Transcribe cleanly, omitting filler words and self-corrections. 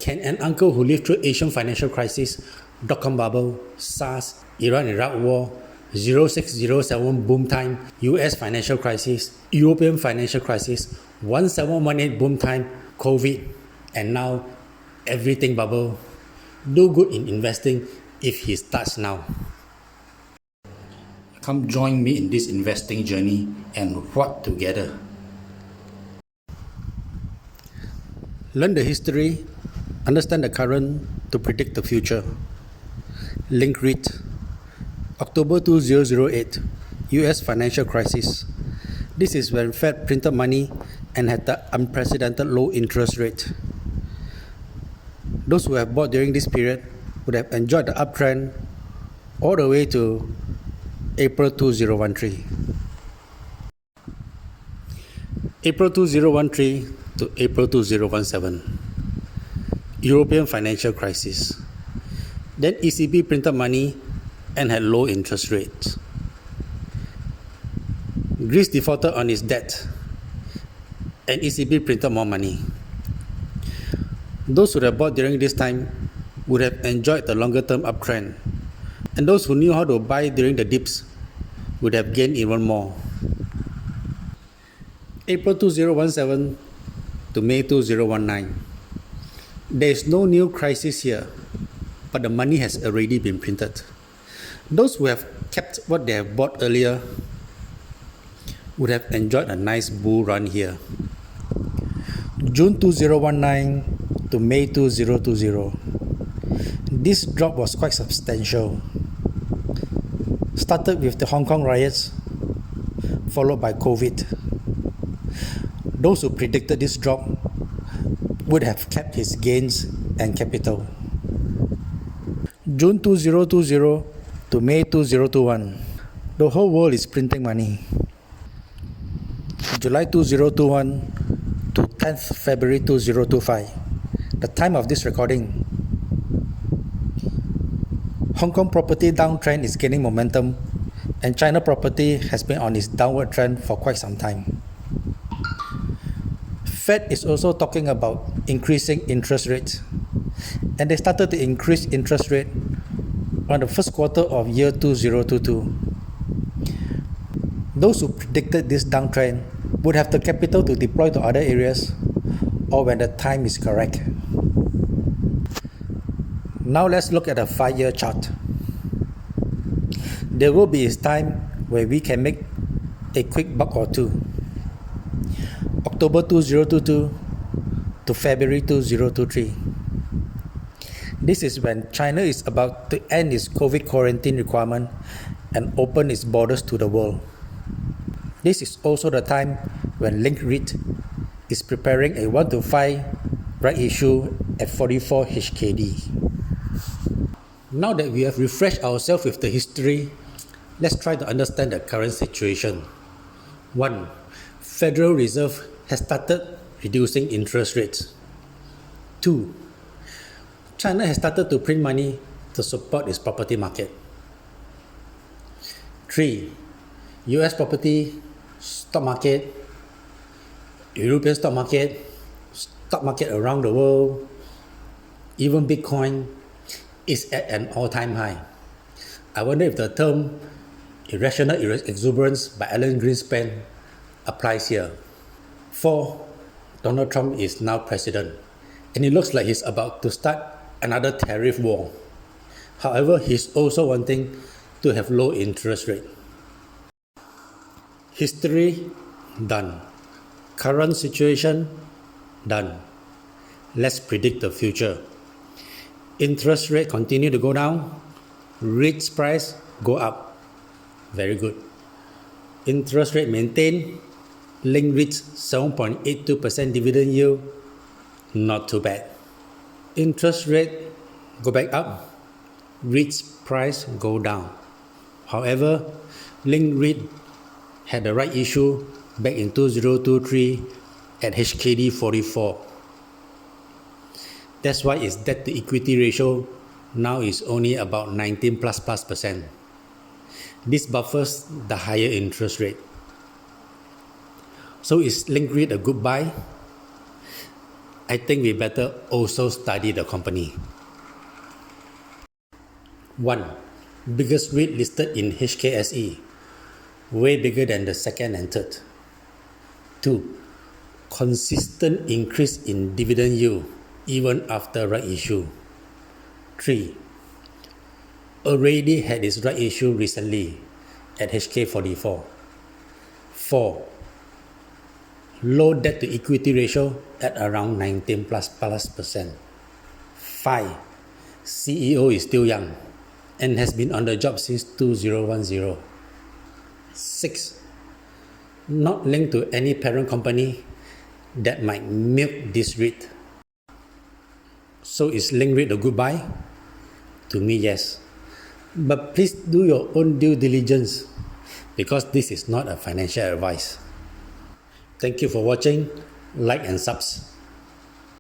Can an uncle who lived through Asian financial crisis, dot-com bubble, SARS, Iran-Iraq war, 0607 boom time, US financial crisis, European financial crisis, 1718 boom time, COVID, and now everything bubble, do good in investing if he starts now? Come join me in this investing journey and what together. Learn the history, understand the current to predict the future. LINK REIT, October 2008, US financial crisis. This is when Fed printed money and had the unprecedented low interest rate. Those who have bought during this period would have enjoyed the uptrend all the way to April 2013. April 2013 to April 2017. European financial crisis. Then ECB printed money and had low interest rates. Greece defaulted on its debt and ECB printed more money. Those who have bought during this time would have enjoyed the longer term uptrend, and those who knew how to buy during the dips would have gained even more. April 2017 to May 2019. There is no new crisis here, but the money has already been printed. Those who have kept what they have bought earlier would have enjoyed a nice bull run here. June 2019 to May 2020. This drop was quite substantial. Started with the Hong Kong riots, followed by COVID. Those who predicted this drop would have kept his gains and capital. June 2020 to May 2021. The whole world is printing money. July 2021 to 10th February 2025. The time of this recording. Hong Kong property downtrend is gaining momentum, and China property has been on its downward trend for quite some time. Fed is also talking about increasing interest rates, and they started to increase interest rate on the first quarter of year 2022. Those who predicted this downtrend would have the capital to deploy to other areas or when the time is correct. Now let's look at a 5-year chart. There will be a time where we can make a quick buck or two. October 2022 to February 2023. This is when China is about to end its COVID quarantine requirement and open its borders to the world. This is also the time when LINK REIT is preparing a 1-to-5 right issue at 44 HKD. Now that we have refreshed ourselves with the history, let's try to understand the current situation. 1. Federal Reserve has started reducing interest rates. 2. China has started to print money to support its property market. 3. US property, stock market, European stock market around the world, even Bitcoin is at an all-time high. I wonder if the term irrational exuberance by Alan Greenspan applies here. 4. Donald Trump is now president, and it looks like he's about to start another tariff war. However, he's also wanting to have low interest rate. History, done. Current situation, done. Let's predict the future. Interest rate continue to go down. REITs price go up. Very good. Interest rate maintained. LINK REITs 7.82% dividend yield. Not too bad. Interest rate go back up. REITs price go down. However, LINK REIT had the right issue back in 2023 at HKD 44. That's why its debt to equity ratio now is only about 19++%. This buffers the higher interest rate. So is LINK REIT a good buy? I think we better also study the company. 1. Biggest REIT listed in HKSE, way bigger than the second and third. 2. Consistent increase in dividend yield even after right issue. 3. Already had its right issue recently at HK44. 4. Low debt to equity ratio at around 19 plus percent. 5. CEO is still young and has been on the job since 2010. 6. Not linked to any parent company that might milk this REIT. So is LINK REIT a good buy? To me, yes. But please do your own due diligence because this is not a financial advice. Thank you for watching. Like and subs.